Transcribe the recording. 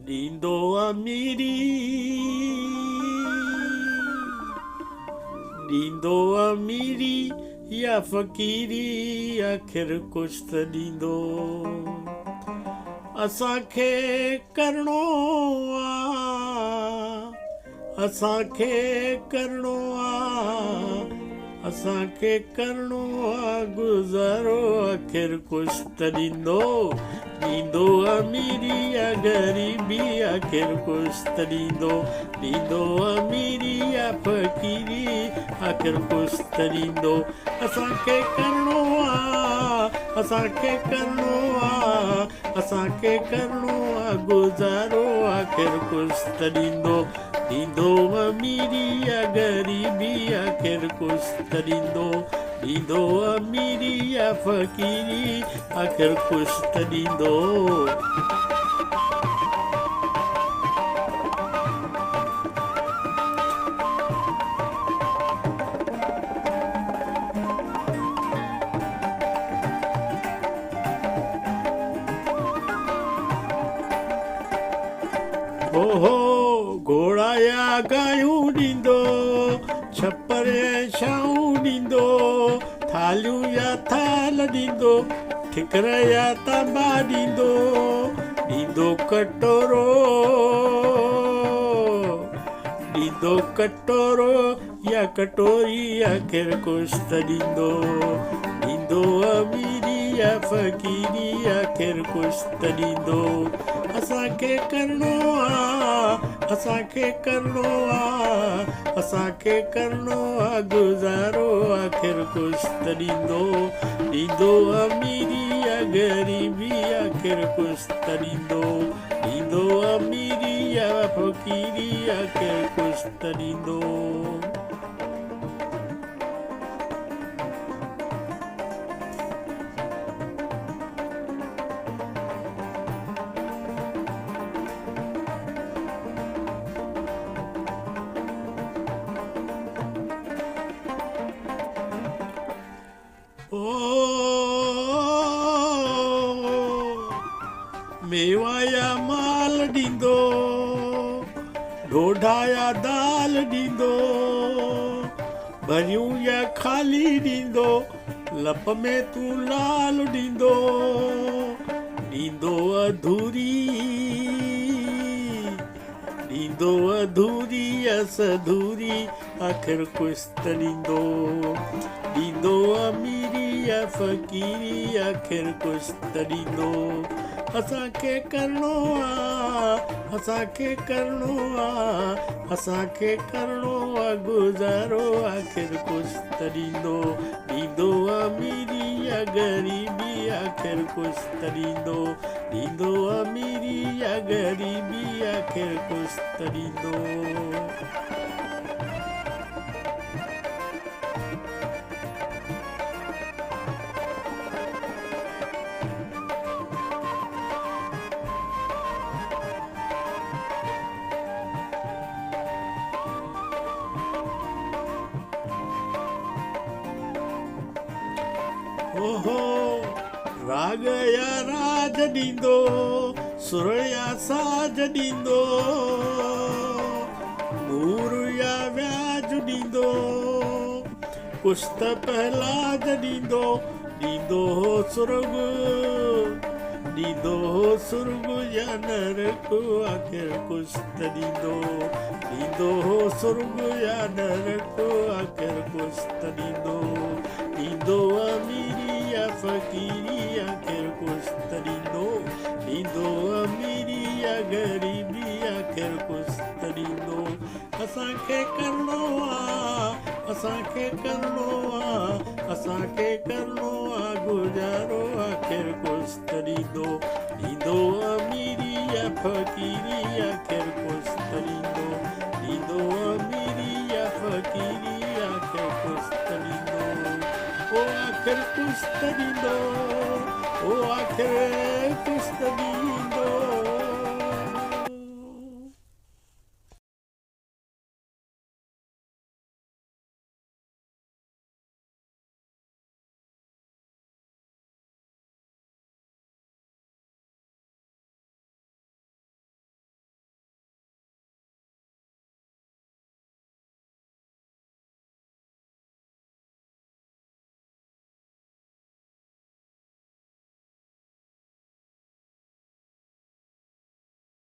नींदो अमीरी नींदो अमीरी या फ़कीरी आख़िर कुछ त ॾींदो असांखे करिणो आहे असांखे करिणो आहे असांखे करिणो आहे गुज़ारो आख़िर कुछ त ॾींदो ॾींदो अमीरी या ग़रीबी आख़िर कुछ त ॾींदो अमीरी या फ़कीरी आख़िर कुछ त ॾींदो असांखे करिणो आहे असांखे करिणो आहे असांखे करिणो आहे गुज़ारो आख़िर कुछ त ॾींदो अमीरी या ग़रीबी आख़िर कुछ त ॾींदो अमीरी या फ़कीरी आख़िर कुछ त ॾींदो घोड़ा या गायूं ॾींदो छपर ऐं छाऊं ॾींदो थालियूं या थाल ॾींदो ठिकर या तांबा ॾींदो कटोरो या कटोरी आख़िर कुछ त ॾींदो अमीरी या फ़कीरी आख़िर कुछ त ॾींदो असांखे करिणो आहे असांखे करिणो आहे असांखे करिणो आहे गुज़ारो आख़िर कुछ त ॾींदो अमीरी या ग़रीबी आख़िर कुछ त ॾींदो अमीरी या फ़कीरी आख़िर कुछ त ॾींदो मेवा या माल ॾींदो ढोढा या दाल ॾींदो भरियूं या ख़ाली ॾींदो लप में तूं लाल ॾींदो अधूरी या सधूरी आख़िर कुछ त ॾींदो अमीरी या फ़कीरी आख़िर कुछ त ॾींदो असांखे करिणो आहे असांखे करिणो आहे असांखे करिणो आहे गुज़ारो आख़िर कुछ त ॾींदो अमीरी या ग़रीबी आख़िर कुछ त ॾींदो अमीरी या ग़रीबी आख़िर कुछ त ॾींदो राग या राज ॾींदो सुर या साज ॾींदो नूर या व्याज ॾींदो कुछ त पहलाज ॾींदो सुर्ग या नरक आख़िर कुछ त ॾींदो सुर्ग या नरक आख़िर कुछ त ॾींदो अमीरी या फ़कीरी आख़िर कुछ त ॾींदो अमीरी या ग़रीबी आख़िर कुछ त ॾींदो असांखे करिणो आहे असांखे करिणो आहे असांखे करिणो आहे गुज़ारो आख़िर कुछ त ॾींदो अमीरी या फ़कीरी आख़िर कुछ त ॾींदो अमीरी या फ़कीरी आख़िर कुछ त ॾींदो आख़िर कुछ está lindo, oh aquel que está lindo.